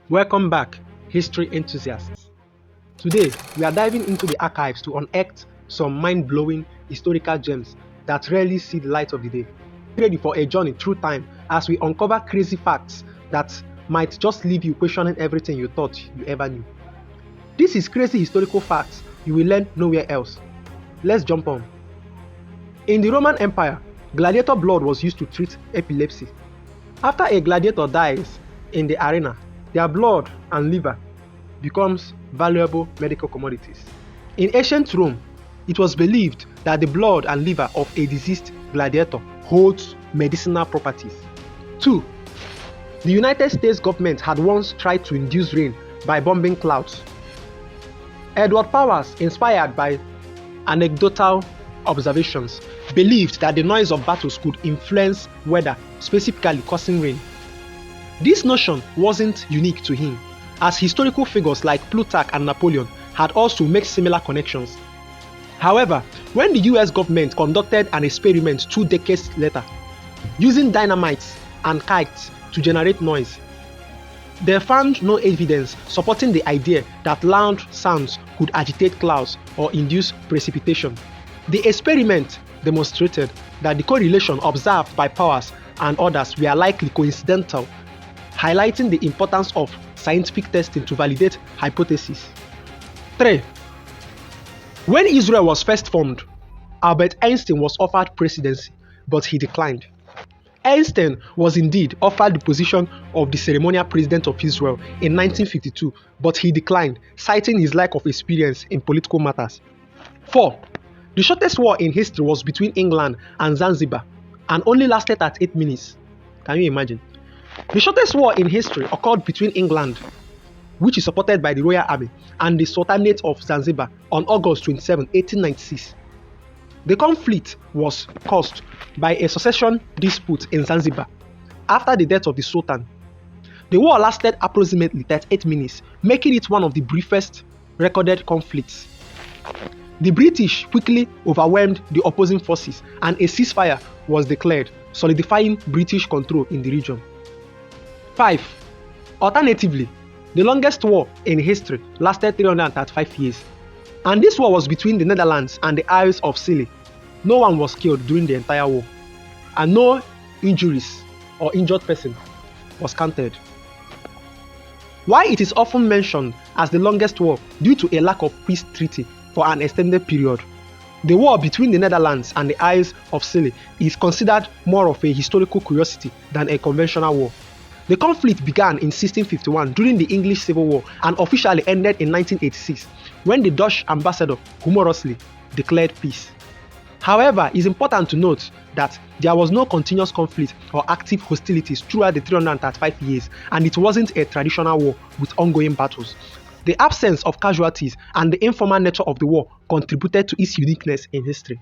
Welcome back, history enthusiasts. Today, we are diving into the archives to unearth some mind-blowing historical gems that rarely see the light of the day. Get ready for a journey through time as we uncover crazy facts that might just leave you questioning everything you thought you ever knew. This is crazy historical facts you will learn nowhere else. Let's jump on. In the Roman Empire, gladiator blood was used to treat epilepsy. After a gladiator dies in the arena, their blood and liver becomes valuable medical commodities. In ancient Rome, it was believed that the blood and liver of a deceased gladiator holds medicinal properties. 2. The United States government had once tried to induce rain by bombing clouds. Edward Powers, inspired by anecdotal observations, believed that the noise of battles could influence weather, specifically causing rain. This notion wasn't unique to him, as historical figures like Plutarch and Napoleon had also made similar connections. However, when the US government conducted an experiment 2 decades later, using dynamite and kites to generate noise, they found no evidence supporting the idea that loud sounds could agitate clouds or induce precipitation. The experiment demonstrated that the correlation observed by Powers and others were likely coincidental, highlighting the importance of scientific testing to validate hypotheses. 3. When Israel was first formed, Albert Einstein was offered presidency, but he declined. Einstein was indeed offered the position of the ceremonial president of Israel in 1952, but he declined, citing his lack of experience in political matters. 4. The shortest war in history was between England and Zanzibar and only lasted at 8 minutes. Can you imagine? The shortest war in history occurred between England, which is supported by the Royal Army, and the Sultanate of Zanzibar on August 27, 1896. The conflict was caused by a succession dispute in Zanzibar after the death of the Sultan. The war lasted approximately 38 minutes, making it one of the briefest recorded conflicts. The British quickly overwhelmed the opposing forces and a ceasefire was declared, solidifying British control in the region. 5. Alternatively, the longest war in history lasted 335 years, and this war was between the Netherlands and the Isles of Scilly. No one was killed during the entire war, and no injuries or injured person was counted. Why it is often mentioned as the longest war due to a lack of peace treaty for an extended period. The war between the Netherlands and the Isles of Scilly is considered more of a historical curiosity than a conventional war. The conflict began in 1651 during the English Civil War and officially ended in 1986 when the Dutch ambassador humorously declared peace. However, it's important to note that there was no continuous conflict or active hostilities throughout the 335 years, and it wasn't a traditional war with ongoing battles. The absence of casualties and the informal nature of the war contributed to its uniqueness in history.